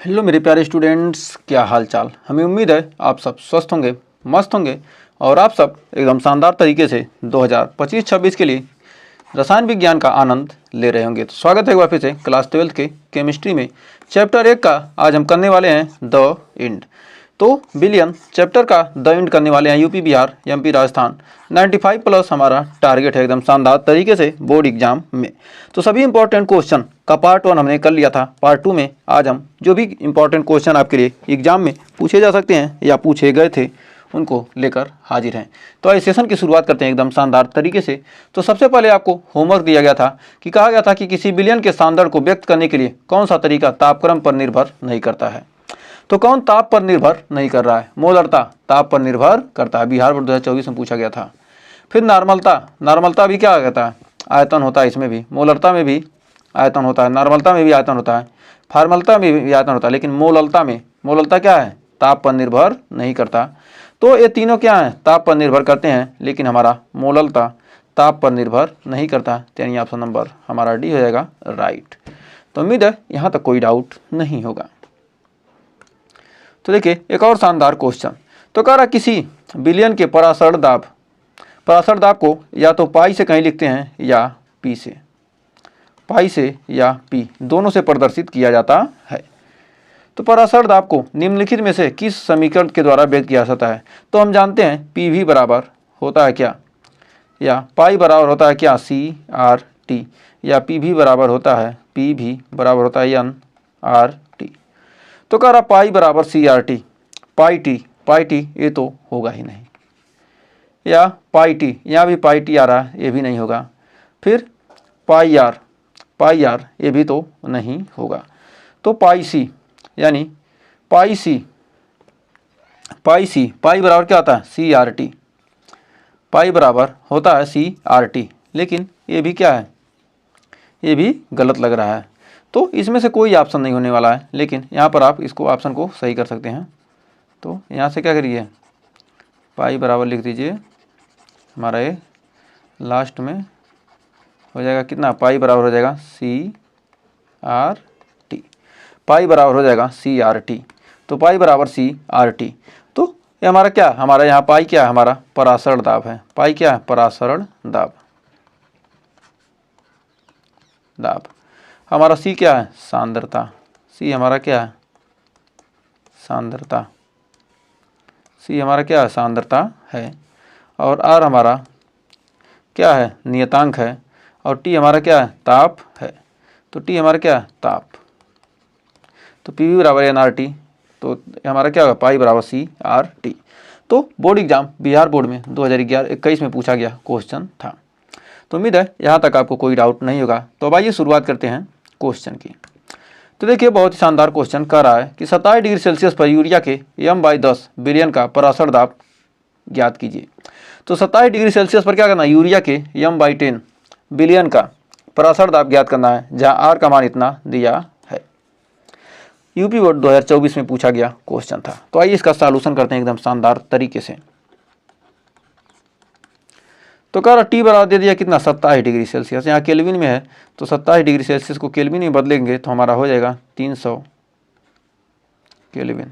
Hello मेरे प्यारे students, क्या हाल चाल। हमें उम्मीद है आप सब स्वस्थ होंगे, मस्त होंगे और आप सब एकदम शानदार तरीके से 2025-26 के लिए रसायन विज्ञान का आनंद ले रहे होंगे। तो स्वागत है एक बार फिर से क्लास 12th के केमिस्ट्री में चैप्टर 1 का आज हम करने वाले हैं द इंड। तो बिलियन चैप्टर का द इंड करने वाले हैं। UP Bihar MP Rajasthan 95 plus हमारा टारगेट है एकदम शानदार तरीके से बोर्ड एग्जाम में। तो सभी इंपॉर्टेंट क्वेश्चन का पार्ट 1 हमने कर लिया था। पार्ट 2 में आज हम जो भी इंपॉर्टेंट क्वेश्चन आपके लिए एग्जाम में पूछे जा सकते हैं या पूछे गए थे उनको लेकर हाजिर हैं। तो इस सेशन की शुरुआत करते हैं एकदम शानदार तरीके से। तो सबसे पहले आपको होमवर्क दिया गया था कि कहा गया था कि किसी बिलियन के शानदार को व्यक्त करने के लिए कौन सा तरीका तापक्रम पर निर्भर नहीं करता है। तो कौन ताप पर निर्भर नहीं कर रहा है? मोलरता ताप पर निर्भर करता है, बिहार बोर्ड 2024 में पूछा गया था। फिर नॉर्मलता भी क्या कहता है? आयतन होता है, इसमें भी मोलरता में भी आयतन होता है, नॉर्मलता में भी आयतन होता है, फार्मलता में भी आयतन होता है, लेकिन मोललता क्या है? ताप पर निर्भर नहीं करता। तो ये तीनों क्या है? ताप पर निर्भर करते हैं, लेकिन हमारा मोललता ताप पर निर्भर नहीं करता। यानी ऑप्शन नंबर हमारा डी हो जाएगा राइट। तो उम्मीद है यहाँ तक कोई डाउट नहीं होगा। तो देखिए एक और शानदार क्वेश्चन। तो कह रहा किसी बिलियन के परासर दाब को या तो पाई से कहीं लिखते हैं या पी से, पाई से या पी दोनों से प्रदर्शित किया जाता है। तो परासर दाब को निम्नलिखित में से किस समीकरण के द्वारा व्यक्त किया जाता है? तो हम जानते हैं पी भी बराबर होता है क्या, या पाई बराबर होता है क्या सी आर टी, या पी भी बराबर होता है एन आर टी। तो कह रहा पाई बराबर C R T, pi T ये तो होगा ही नहीं, या पाई टी, यहाँ भी पाई टी आ रहा है, ये भी नहीं होगा। फिर पाई आर ये भी तो नहीं होगा। तो पाई सी, यानी पाई बराबर क्या होता है? सी आर टी, पाई बराबर होता है सी आर टी, लेकिन ये भी क्या है? ये भी गलत लग रहा है। तो इसमें से कोई ऑप्शन नहीं होने वाला है, लेकिन यहाँ पर आप इसको ऑप्शन को सही कर सकते हैं। तो यहाँ से क्या करिए, पाई बराबर लिख दीजिए, हमारा ये लास्ट में हो जाएगा कितना? पाई बराबर हो जाएगा सी आर टी, पाई बराबर हो जाएगा सी आर टी। तो पाई बराबर सी आर टी। तो ये हमारा क्या? हमारा यहाँ पाई क्या है? हमारा परासरण दाब है। पाई क्या है? परासरण दाब। हमारा सी क्या है? सांद्रता। सी हमारा क्या है? सांद्रता। सी हमारा क्या है? सांद्रता है। और आर हमारा क्या है? नियतांक है। और टी हमारा क्या है? ताप है। तो टी हमारा क्या है? ताप। तो पी वी बराबर एन आर टी। तो हमारा क्या होगा? पाई बराबर सी आर टी। तो बोर्ड एग्जाम बिहार बोर्ड में 2021 में पूछा गया क्वेश्चन था। तो उम्मीद है यहाँ तक आपको कोई डाउट नहीं होगा। तो अब आइए शुरुआत करते हैं क्वेश्चन की। तो देखिए बहुत ही शानदार क्वेश्चन कह रहा है कि 27 डिग्री सेल्सियस पर यूरिया के m/10 बिलियन का परासर दाब ज्ञात कीजिए। तो 27 डिग्री सेल्सियस पर क्या करना है? यूरिया के m/10 बिलियन का परासर दाब ज्ञात करना है, जहां आर का मान इतना दिया है। यूपी बोर्ड 2024 में पूछा गया क्वेश्चन था। तो आइए इसका सॉल्यूशन करते हैं एकदम शानदार तरीके से। तो कह रहा टी बराबर दे दिया कितना? 27 डिग्री सेल्सियस। यहाँ केल्विन में है, तो 27 डिग्री सेल्सियस को केल्विन में बदलेंगे तो हमारा हो जाएगा 300 केल्विन।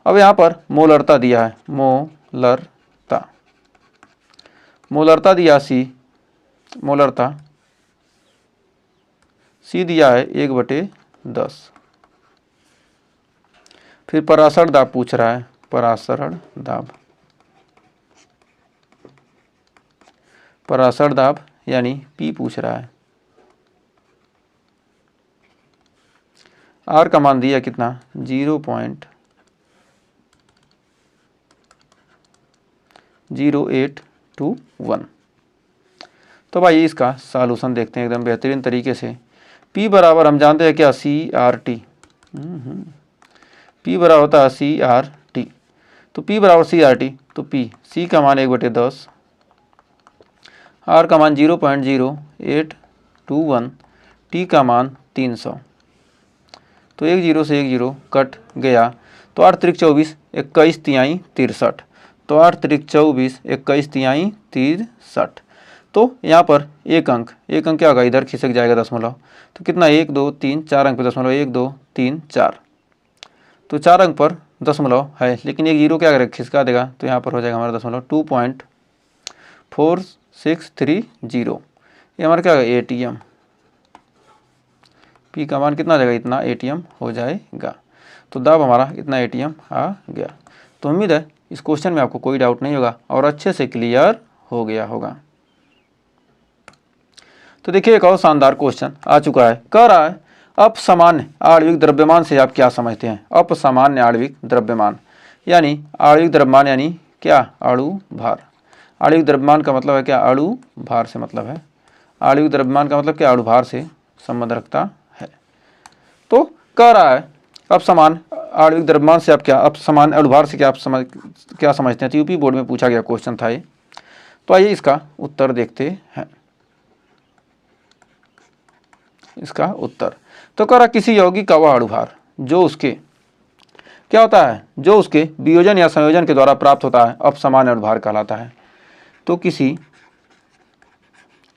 अब यहाँ पर मोलरता दिया है, मोलरता दिया मोलरता सी दिया है 1/10। फिर परासरण दाब पूछ रहा है, परासरण दाब यानी पी पूछ रहा है। आर का मान दिया कितना? 0.0821। तो भाई इसका सॉल्यूशन देखते हैं एकदम बेहतरीन तरीके से। P बराबर हम जानते हैं क्या? C R T. P बराबर होता है सी आर टी। तो P बराबर सी आर टी। तो P C का मान 1/10, R का मान 0.0821, T का मान 300। तो 1 0 से 1 0 कट गया। तो 8 त्रिक 24, 21 तिहाई 63। तो 8 त्रिक 24, 21 तिहाई 63। तो यहाँ पर एक अंक क्या होगा, इधर खिसक जाएगा दशमलव, तो कितना 1 2 3 4 अंक पे दशमलव 1 2 3 4, तो 4 अंक पर दशमलव है, लेकिन एक जीरो क्या करेगा, खिसका देगा, तो यहाँ पर हो जाएगा हमारा दशमलव 2.4630। ये हमारा क्या होगा, ATM। पी का मान कितना आ जाएगा, इतना ATM हो जाएगा। तो दाब हमारा इतना ATM आ गया। तो उम्मीद है इस क्वेश्चन में आपको कोई डाउट नहीं होगा और अच्छे से क्लियर हो गया होगा। तो देखिए एक और शानदार क्वेश्चन आ चुका है, कह रहा है अपसामान्य आणविक द्रव्यमान से आप क्या समझते हैं। अपसामान्य आणविक द्रव्यमान यानी आणविक द्रव्यमान यानी क्या, अणु भार। आणविक द्रव्यमान का मतलब है क्या, अणु भार से मतलब है। आणविक द्रव्यमान का मतलब क्या, अणु भार से संबंध रखता है। तो कह रहा है अपसमान आणविक द्रव्यमान से आप क्या, अपसमान अणु भार से क्या क्या समझते हैं। तो यूपी बोर्ड में पूछा गया क्वेश्चन था ये। तो आइए इसका उत्तर देखते हैं। इसका उत्तर तो कह रहा किसी यौगिक का वह अणु भार जो उसके क्या होता है, जो उसके वियोजन या संयोजन के द्वारा प्राप्त होता है, अपसामान्य अणु भार कहलाता है। तो किसी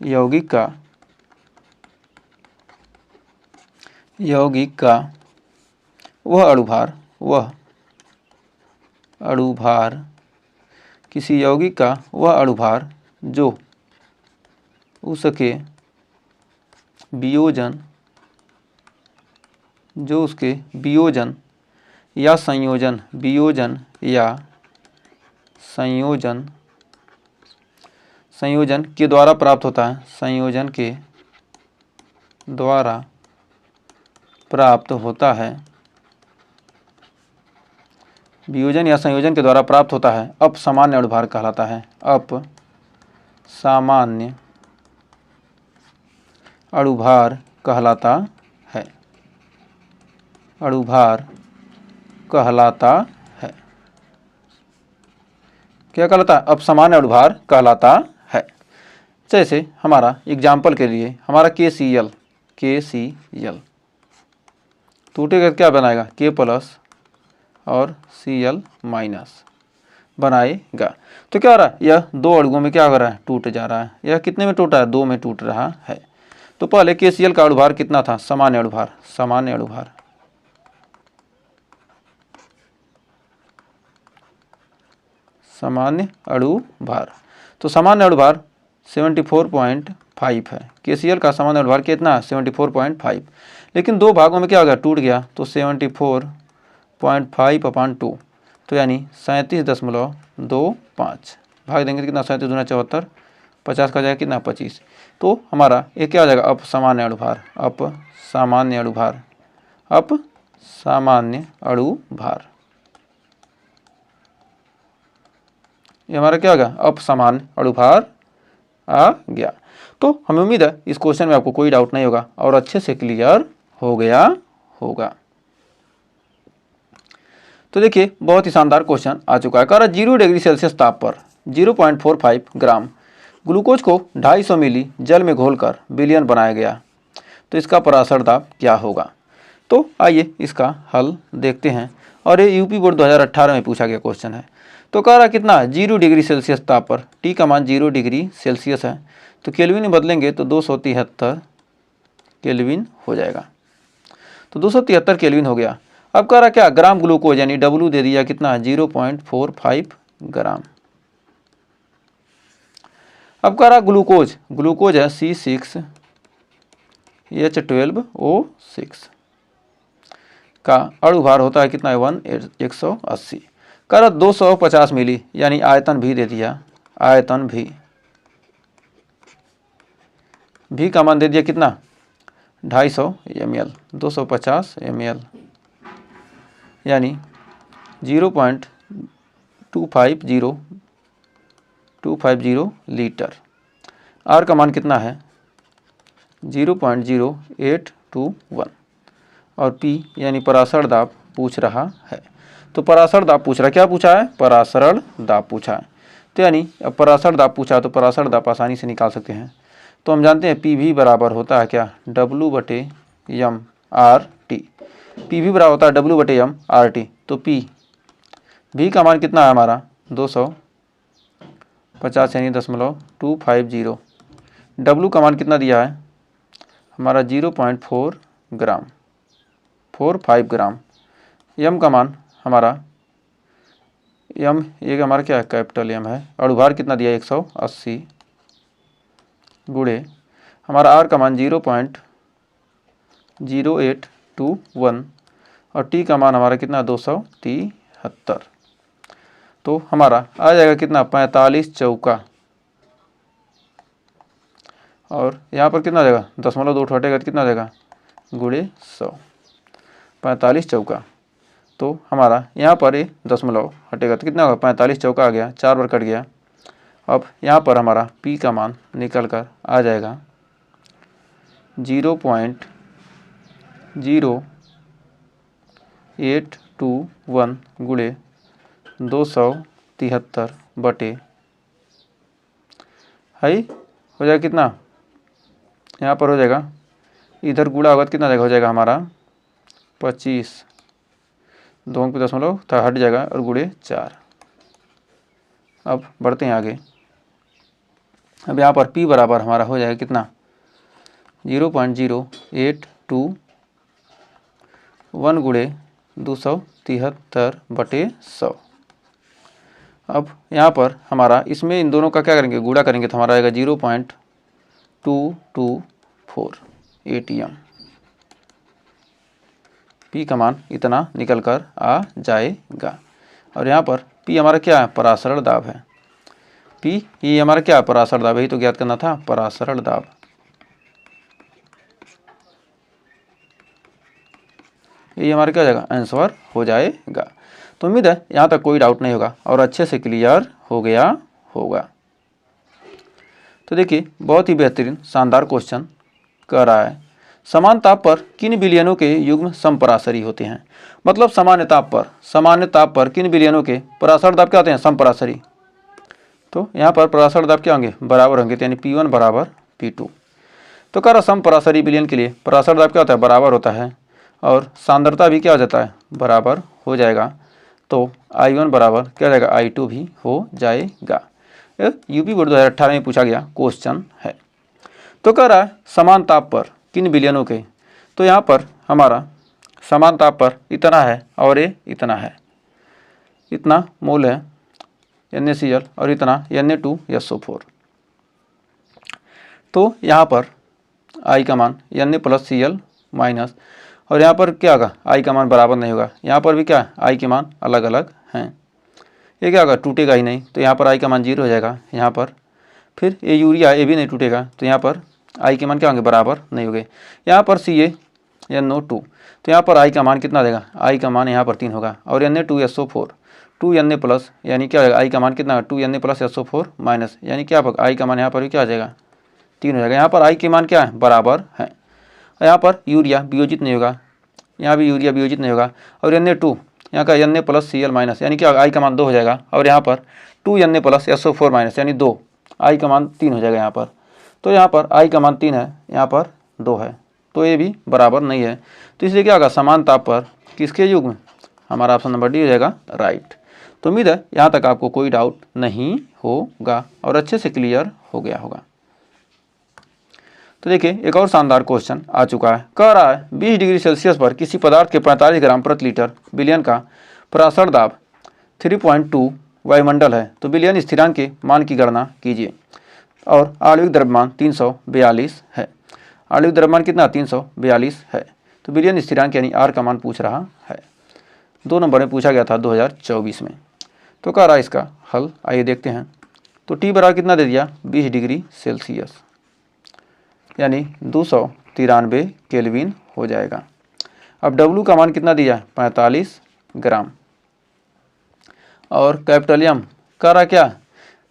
यौगिक का वह अणु भार किसी यौगिक का वह अणु भार जो उसके वियोजन या संयोजन के द्वारा प्राप्त होता है, संयोजन के द्वारा प्राप्त होता है, वियोजन या संयोजन के द्वारा प्राप्त होता है, अपसामान्य अणु भार कहलाता है। अपसामान्य अणु भार कहलाता है, अणु भार कहलाता है। क्या कहलाता है, अपसामान्य अणु भार कहलाता है। जैसे हमारा एग्जाम्पल के लिए हमारा KCl टूटेगा क्या बनाएगा, K प्लस और Cl माइनस बनाएगा। तो क्या हो रहा है, यह दो अणुओं में क्या हो रहा है, टूट जा रहा है। यह कितने में टूटा है, 2 में टूट रहा है। तो पहले KCl का अणु भार कितना था, सामान्य अणु भार, सामान्य अणु भार। तो सामान्य अणु भार 74.5 है। KCl का सामान्य अणु भार कितना है, 74.5, लेकिन दो भागों में क्या हो गया, टूट गया। तो 74.5/2 तो यानी 37.25 भाग देंगे तो कितना, 37 दूना 74, 50 का जाएगा कितना, 25। तो हमारा ये क्या हो जाएगा, अपसामान्य अणु भार, अपसामान्य अणु भार। ये हमारा क्या होगा, अपसामान्य अणु भार आ गया। तो हमें उम्मीद है इस क्वेश्चन में आपको कोई डाउट नहीं होगा और अच्छे से क्लियर हो गया होगा। तो देखिए बहुत ही शानदार क्वेश्चन आ चुका है। कह रहा 0 डिग्री सेल्सियस ताप पर 0.45 ग्राम ग्लूकोज को 250 मिली जल में घोलकर विलयन बनाया गया, तो इसका पराशर दाब क्या होगा। तो आइए इसका हल देखते हैं। और ये यूपी बोर्ड 2018 में पूछा गया क्वेश्चन है। तो कह रहा कितना, 0 डिग्री सेल्सियस ताप पर, टी का मान 0 डिग्री सेल्सियस है, तो केल्विन में बदलेंगे तो 273 केल्विन हो जाएगा। तो 273 केल्विन हो गया। अब कह रहा क्या, ग्राम ग्लूकोज यानी W दे दिया कितना, 0.45 ग्राम। अब कह रहा ग्लूकोज है C6H12O6 का अणु भार होता है कितना है, 180। कह रहा 250 मिली यानी आयतन भी दे दिया, आयतन भी का मान दे दिया कितना, 250 ml, 250 ml यानी 0.250 लीटर। आर का मान कितना है, 0.0821 और पी यानी पराशर दाब पूछ रहा है। तो पराशर दाब पूछ रहा है, क्या पूछा है, पराशर दाब पूछा है। तो यानी अब पराशर दाब पूछा तो पराशर दाब आसानी से निकाल सकते हैं। तो हम जानते हैं पी भी बराबर होता है क्या, W/m/RT। पी भी बराबर होता है W/m/RT। तो पी भी का मान कितना है हमारा, 250 यानी 250 W का मान कितना दिया है हमारा 0.4 ग्राम 45 ग्राम। M का मान हमारा M ये हमारा क्या है कैपिटल M है। अणुभार कितना दिया 180 गुणे हमारा R का मान 0.0821 और T का मान हमारा कितना 273। तो हमारा आ जाएगा कितना 45 चौका और यहाँ पर कितना आ जाएगा 0.2 हटेगा तो कितना आ जाएगा गुणे 100 45 चौका। तो हमारा यहाँ पर ये दशमलव हटेगा तो कितना होगा 45 चौका आ गया 4 बार कट गया। अब यहाँ पर हमारा P का मान निकल कर आ जाएगा 0.0821 गुणे 273 बटे है हो जाएगा कितना यहाँ पर हो जाएगा इधर गुणा होगा तो कितना हो जाएगा हमारा 25 2 पे दशमलव था हट जाएगा और गुणे 4। अब बढ़ते हैं आगे। अब यहाँ पर P बराबर हमारा हो जाएगा कितना 0.0821 गुणे 273 बटे 100। अब यहाँ पर हमारा इसमें इन दोनों का क्या करेंगे गुणा करेंगे तो हमारा आएगा 0.224 ATM। P का मान इतना निकल कर आ जाएगा। और यहाँ पर P हमारा क्या है परासरण दाब है। P ये हमारा क्या है परासरण दाब, यही तो ज्ञात करना था परासरण दाब। ये हमारा क्या हो जाएगा आंसर हो जाएगा। तो उम्मीद है यहाँ तक कोई डाउट नहीं होगा और अच्छे से क्लियर हो गया होगा। तो देखिए बहुत ही बेहतरीन शानदार क्वेश्चन कर रहा है समान ताप पर किन विलयनों के युग्म समपराशरी होते हैं। मतलब सामान्य ताप पर किन विलयनों के परासरण दाब क्या होते हैं समपराशरी। तो यहाँ पर परासरण दाब क्या होंगे बराबर होंगे यानी P1 बराबर P2। तो कह रहा समपराशरी विलयन के लिए परासरण दाब क्या होता है बराबर होता है और सांद्रता भी क्या हो जाता है बराबर हो जाएगा। तो I1 बराबर क्या हो जाएगा I2 भी हो जाएगा। यूपी बोर्ड 2018 में पूछा गया क्वेश्चन है। तो कह रहा है समान ताप पर किन विलयनों के। तो यहाँ पर हमारा समान ताप पर इतना है और ये इतना है, इतना मोल है NaCl और इतना Na2SO4। तो यहाँ पर I का मान Na प्लस Cl माइनस और यहाँ पर क्या होगा I का मान बराबर नहीं होगा। यहाँ पर भी क्या I के मान अलग अलग हैं, ये क्या होगा टूटेगा ही नहीं। तो यहाँ पर I का मान 0 हो जाएगा। यहाँ पर फिर ये यूरिया ये भी नहीं टूटेगा तो यहाँ पर I के मान क्या होंगे बराबर नहीं होंगे। यहाँ पर CaNO2 तो यहाँ पर I का मान कितना देगा I का मान यहाँ पर 3 होगा और Na2SO4 2Na प्लस यानी क्या होगा I का मान कितना 2Na प्लस SO4 माइनस यानी क्या होगा I का मान यहाँ पर भी क्या आ जाएगा 3 हो जाएगा। यहाँ पर I के मान क्या है बराबर है। यहाँ पर यूरिया वियोजित नहीं होगा, यहाँ भी यूरिया वियोजित नहीं होगा और Na2 यहाँ का Na प्लस Cl माइनस यानी क्या I का मान 2 हो जाएगा और यहाँ पर 2Na प्लस SO4 माइनस यानी 2 I का मान 3 हो जाएगा यहाँ पर। तो यहाँ पर I का मान 3 है, यहाँ पर 2 है तो ये भी बराबर नहीं है। तो इसलिए क्या होगा समान ताप पर किसके युग्म हमारा ऑप्शन नंबर डी हो जाएगा राइट। तो उम्मीद है यहाँ तक आपको कोई डाउट नहीं होगा और अच्छे से क्लियर हो गया होगा। तो देखिए एक और शानदार क्वेश्चन आ चुका है। कह रहा है 20 डिग्री सेल्सियस पर किसी पदार्थ के 45 ग्राम प्रति लीटर विलयन का परासरण दाब 3.2 वायुमंडल है तो विलयन स्थिरांक के मान की गणना कीजिए। और आणविक द्रव्यमान 342 है। आणविक द्रव्यमान कितना 342 है। तो विलयन स्थिरांक यानी R का मान पूछ रहा है। 2 नंबर में पूछा गया था 2024 में। तो कह रहा है इसका हल आइए देखते हैं। तो T बराबर कितना दे दिया 20 डिग्री सेल्सियस यानी 293 केल्विन हो जाएगा। अब W का मान कितना दिया 45 ग्राम और कैपिटल M कह रहा क्या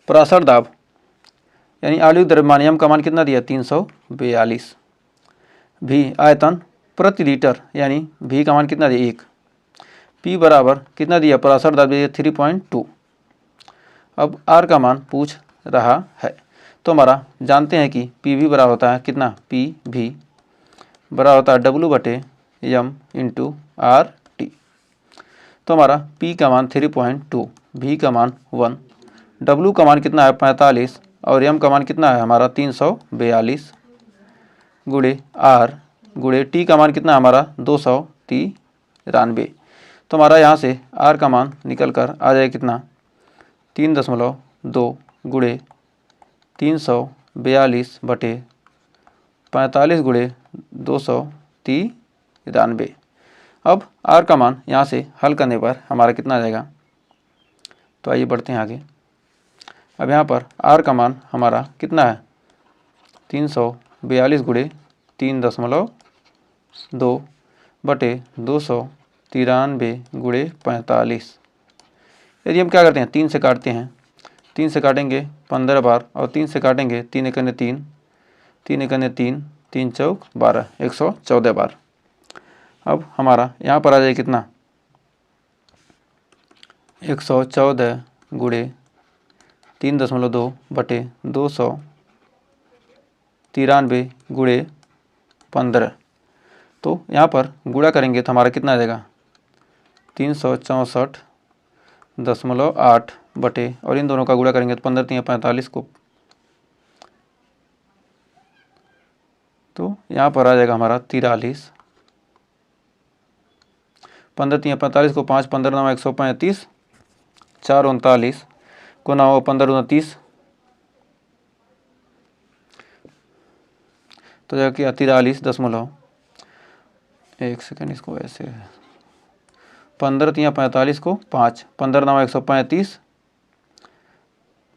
परासरण दाब यानी आणविक द्रव्यमान M का मान कितना दिया 342। V आयतन प्रति लीटर यानी V का मान कितना दिया 1। P बराबर कितना दिया परासरण दाब दिया 3.2। अब R का मान पूछ रहा है तो हमारा जानते हैं कि PV बराबर होता है कितना PV बराबर होता है W बटे M इंटू RT। तो हमारा P का मान 3.2, V का मान 1, W का मान कितना है 45 और m का मान कितना है हमारा 342 गुणे r गुणे t का मान कितना है हमारा 293। तो हमारा यहाँ से r का मान निकल कर आ जाए कितना 3.2 गुणे 342 बटे 45 गुणे 293। अब r का मान यहाँ से हल करने पर हमारा कितना आ जाएगा। तो आइए बढ़ते हैं आगे। अब यहाँ पर r का मान हमारा कितना है 342 गुणे 3.2 बटे 293 गुणे 45। यदि हम क्या करते हैं 3 से काटते हैं, 3 से काटेंगे 15 बार और 3 से काटेंगे 3 एकने 3, 3 एकने 3, 3 चौक 12, 114 बार। अब हमारा यहाँ पर आ जाए कितना 114 गुणे 3.2 बटे 293 गुणे 15। तो यहाँ पर गुणा करेंगे तो हमारा कितना आ जाएगा 364.8 बटे, और इन दोनों का गुणा करेंगे तो 15 3 45 को, तो यहाँ पर आ जाएगा हमारा 43। 15 3 45 को 5 15 9 135, 4 39 को 9 15 29, तो जाएगा क्या 43 एक सेकेंड इसको ऐसे 15 3 45 को 5 15 9 135,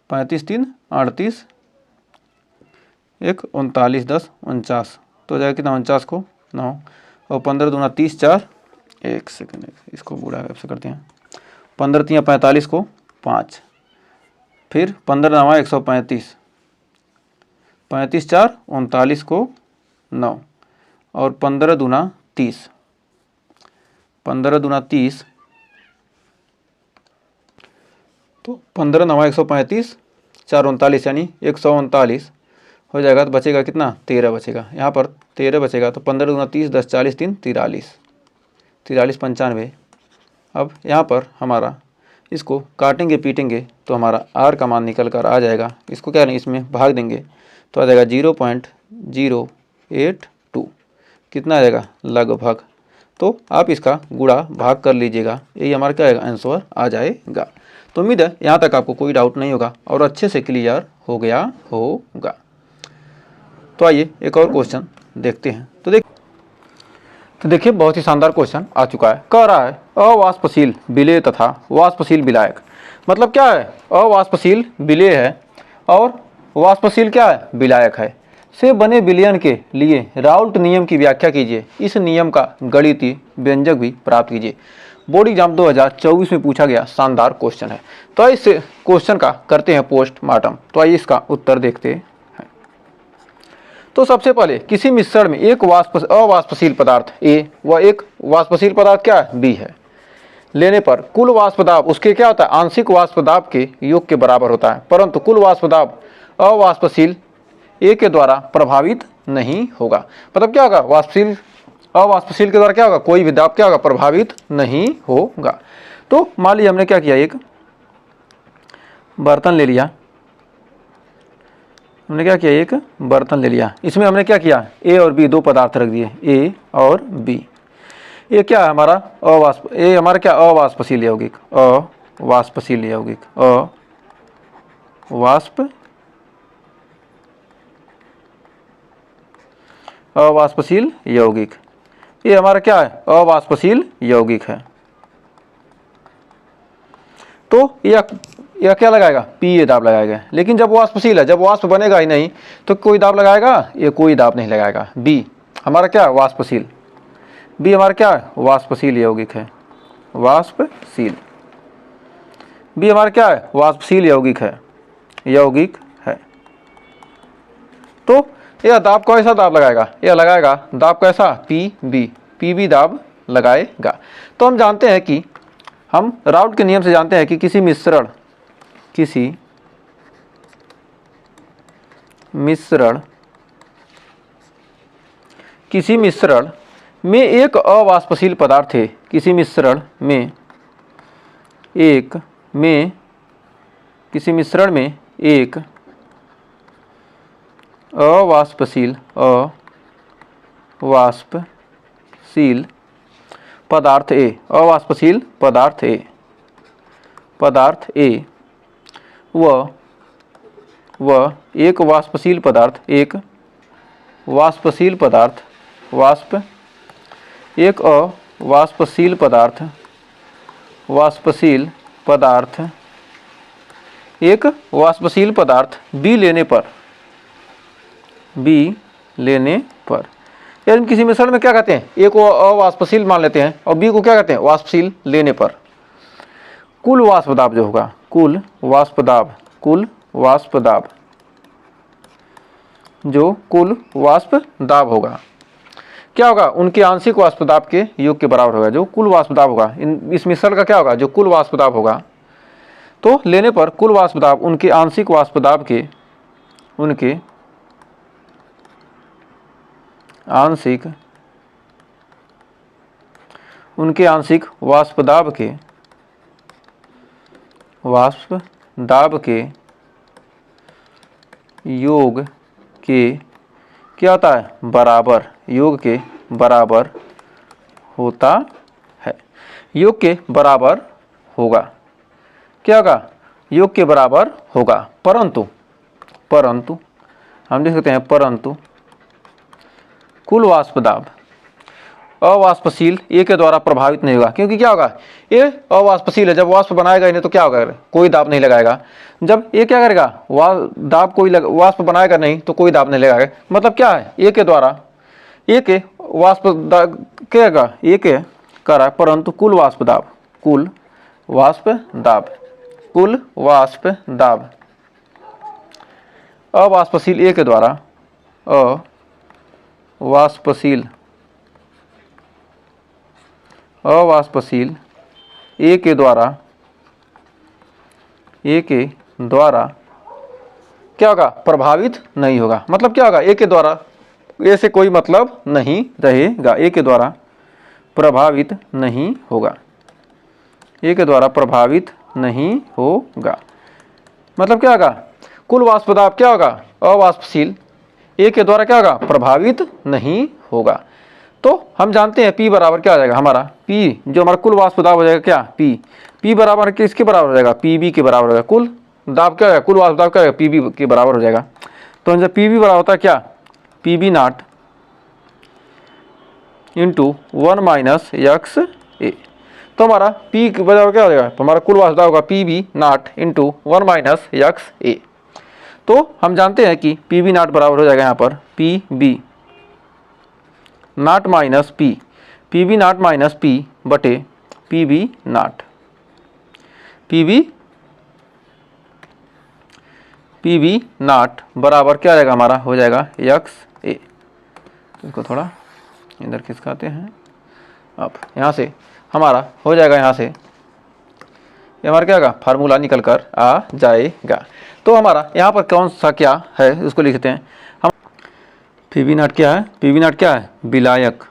35 3 38, 1 39 10 49, तो जाएगा कितना 49 को 9 और 15 दूना 30 4, एक सेकेंड इसको बुरा से करते हैं 15 3 45 को 5, फिर 15 9 135, 35 4 39 को 9 और 15 दूना 30, 15 दूना 30, तो 15 9 135, 4 39 यानी 139 हो जाएगा। तो बचेगा कितना 13 बचेगा, यहाँ पर 13 बचेगा। तो 15 दूना 30 10 40 3 43, 43 95। अब यहाँ पर हमारा इसको काटेंगे पीटेंगे तो हमारा r का मान निकल कर आ जाएगा। इसको क्या नहीं इसमें भाग देंगे तो आ जाएगा 0.082, कितना आ जाएगा लगभग। तो आप इसका गुणा भाग कर लीजिएगा, यही हमारा क्या आएगा आंसर आ जाएगा। तो उम्मीद है यहाँ तक आपको कोई डाउट नहीं होगा और अच्छे से क्लियर हो गया होगा। तो आइए एक और क्वेश्चन देखते हैं। तो देखिए बहुत ही शानदार क्वेश्चन आ चुका है। कह रहा है अवाष्पशील विलेय तथा वाष्पशील विलायक, मतलब क्या है अवाष्पशील विलेय है और वाष्पशील क्या है विलायक है, से बने विलयन के लिए राउल्ट नियम की व्याख्या कीजिए। इस नियम का गणितीय व्यंजक भी प्राप्त कीजिए। बोर्ड एग्जाम 2024 में पूछा गया शानदार क्वेश्चन है। तो इस क्वेश्चन का करते हैं पोस्टमार्टम। तो आइए इसका उत्तर देखते हैं। तो सबसे पहले किसी मिश्रण में एक अवाष्पशील पदार्थ A व एक वाष्पशील पदार्थ क्या है B है लेने पर कुल वाष्प दाब उसके क्या होता है आंशिक वाष्प दाब के योग के बराबर होता है, परंतु कुल वाष्प दाब अवाष्पशील A के द्वारा प्रभावित नहीं होगा। मतलब क्या होगा अवाष्पशील के द्वारा क्या होगा कोई भी दाब क्या होगा प्रभावित नहीं होगा। तो मान लीजिए हमने क्या किया, एक बर्तन ले लिया, हमने क्या किया एक बर्तन ले लिया, इसमें हमने क्या किया A और B दो पदार्थ रख दिए A और B। ये क्या है हमारा ये हमारा क्या अवाष्पशील यौगिक, अवाष्पशील यौगिक, अवाष्पशील यौगिक, ये हमारा क्या है अवाष्पशील यौगिक है। तो यह क्या लगाएगा P दाब लगाएगा, लेकिन जब वाष्पशील है, जब वाष्प बनेगा ही नहीं तो कोई दाब लगाएगा, ये कोई दाब नहीं लगाएगा। B हमारा क्या है वाष्पशील, B हमारा क्या है वाष्पशील यौगिक है, वाष्पशील B हमारा क्या है वाष्पशील यौगिक है, यौगिक है। तो यह दाब कैसा दाब लगाएगा, यह लगाएगा दाब कैसा PB दाब लगाएगा। तो हम जानते हैं कि हम राउल्ट के नियम से जानते हैं कि किसी मिश्रण में एक अवाष्पशील पदार्थ है, किसी मिश्रण में एक अवाष्पशील पदार्थ ए, अवाष्पशील पदार्थ ए व एक वाष्पशील पदार्थ, एक अवाष्पशील पदार्थ, एक वाष्पशील पदार्थ बी लेने पर, यानी किसी मिश्रण में क्या कहते हैं, ए को अवाष्पशील मान लेते हैं और बी को क्या कहते हैं, वाष्पशील लेने पर कुल वाष्प दाब जो होगा, कुल वाष्प दाब होगा, क्या होगा, उनके आंशिक वाष्प दाब के योग के बराबर होगा। जो कुल वाष्प दाब होगा इस मिश्रण का क्या होगा, जो कुल वाष्प दाब होगा, तो लेने पर कुल वाष्प दाब उनके आंशिक वाष्प दाब के, उनके आंशिक वाष्प दाब के योग के क्या होता है, बराबर, योग के बराबर होता है, योग के बराबर होगा, क्या होगा, योग के बराबर होगा। परंतु हम देख सकते हैं, परंतु कुल वाष्प दाब अवाष्पशील ए के द्वारा प्रभावित नहीं होगा, क्योंकि क्या होगा, ये अवाष्पशील है, जब वाष्प बनाएगा इन्हें तो क्या होगा, कोई दाब नहीं लगाएगा। जब ये क्या करेगा, दाब कोई वाष्प बनाएगा नहीं तो कोई दाब नहीं लगाएगा। मतलब क्या है, ए के द्वारा ए के वाष्प क्या ए के कर रहा है, परंतु कुल वाष्प दाब अवाष्पशील ए के द्वारा, अवाष्पशील ए के द्वारा क्या होगा, प्रभावित नहीं होगा। मतलब क्या होगा, ए के द्वारा, ए से कोई मतलब नहीं रहेगा, ए के द्वारा प्रभावित नहीं होगा, ए के द्वारा प्रभावित नहीं होगा। मतलब क्या होगा, कुल वाष्प दाब क्या होगा, अवाष्पशील ए के द्वारा क्या होगा, प्रभावित नहीं होगा। तो हम जानते हैं P बराबर क्या हो जाएगा हमारा, P जो हमारा कुल वाष्प दाब हो जाएगा क्या, P बराबर किसके बराबर हो जाएगा, PB के बराबर हो जाएगा। कुल दाब क्या होगा, कुल वाष्प दाब क्या होगा, PB के बराबर हो जाएगा। तो जब PB बराबर होता है क्या, PB naught into 1 minus x A, तो हमारा P के बराबर क्या हो जाएगा, तो हमारा कुल वाष्प दाब होगा PB naught into 1 minus x A. तो हम जानते हैं कि PB नॉट बराबर हो जाएगा यहाँ पर PB not minus P, PB not minus P बटे PB नॉट, PB नॉट बराबर क्या आ जाएगा हमारा, हो जाएगा एक्स ए। इसको थोड़ा इधर खिसकाते हैं, अब यहाँ से हमारा हो जाएगा, यहाँ से ये हमारा क्या होगा, फार्मूला निकल कर आ जाएगा। तो हमारा यहाँ पर कौन सा क्या है उसको लिखते हैं हम, PB नॉट क्या है, PB नॉट क्या है, विलायक,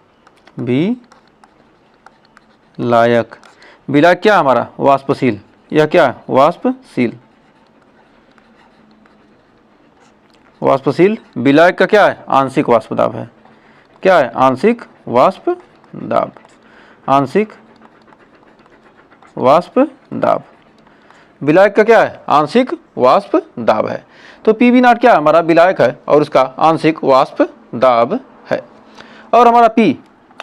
विलायक क्या हमारा, वाष्पशील, यह क्या है, वाष्पशील विलायक का क्या है, आंशिक वाष्प दाब है, क्या है, आंशिक वाष्प दाब, विलायक का क्या है, आंशिक वाष्प दाब है। तो PB नॉट क्या है, हमारा विलायक है और उसका आंशिक वाष्प दाब है। और हमारा P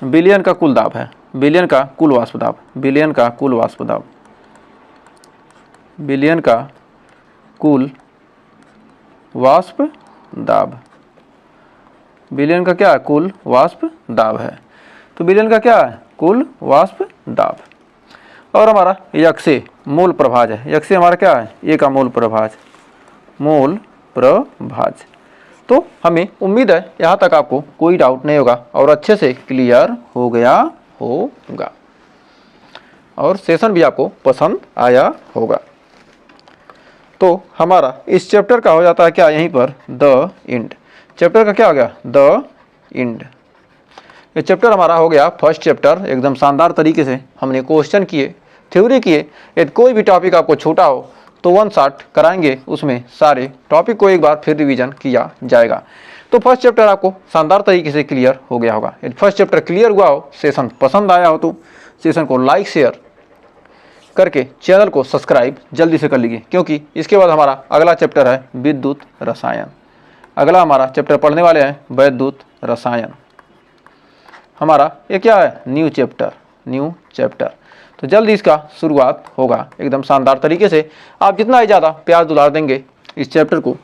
विलयन का कुल दाब है, विलयन का कुल वाष्प दाब, विलयन का कुल वाष्प दाब, विलयन का कुल वाष्प दाब, विलयन का क्या है, कुल वाष्प दाब है। तो विलयन का क्या है, कुल वाष्प दाब। और हमारा यक्ष से मूल प्रभाज है, यक्ष से हमारा क्या है, ए का मूल प्रभाज, तो हमें उम्मीद है यहाँ तक आपको कोई डाउट नहीं होगा और अच्छे से क्लियर हो गया होगा और सेशन भी आपको पसंद आया होगा। तो हमारा इस चैप्टर का हो जाता है क्या, यहीं पर द एंड, चैप्टर का क्या हो गया, द एंड। ये चैप्टर हमारा हो गया फर्स्ट चैप्टर, एकदम शानदार तरीके से हमने क्वेश्चन किए, थ्योरी किए। यदि कोई भी टॉपिक आपको छूटा हो तो 1 शॉट कराएंगे, उसमें सारे टॉपिक को एक बार फिर रिवीजन किया जाएगा। तो फर्स्ट चैप्टर आपको शानदार तरीके से क्लियर हो गया होगा। यदि फर्स्ट चैप्टर क्लियर हुआ हो, सेशन पसंद आया हो तो सेशन को लाइक शेयर करके चैनल को सब्सक्राइब जल्दी से कर लीजिए, क्योंकि इसके बाद हमारा अगला चैप्टर है विद्युत रसायन। अगला हमारा चैप्टर पढ़ने वाले हैं वैद्युत रसायन। हमारा ये क्या है, न्यू चैप्टर। तो जल्दी इसका शुरुआत होगा एकदम शानदार तरीके से। आप जितना ही ज़्यादा प्यार दुलार देंगे इस चैप्टर को,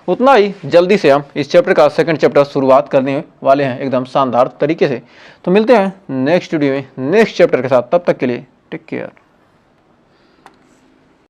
उतना ही जल्दी से हम इस चैप्टर का सेकंड चैप्टर शुरुआत करने वाले हैं एकदम शानदार तरीके से। तो मिलते हैं नेक्स्ट वीडियो में नेक्स्ट चैप्टर के साथ, तब तक के लिए टेक केयर।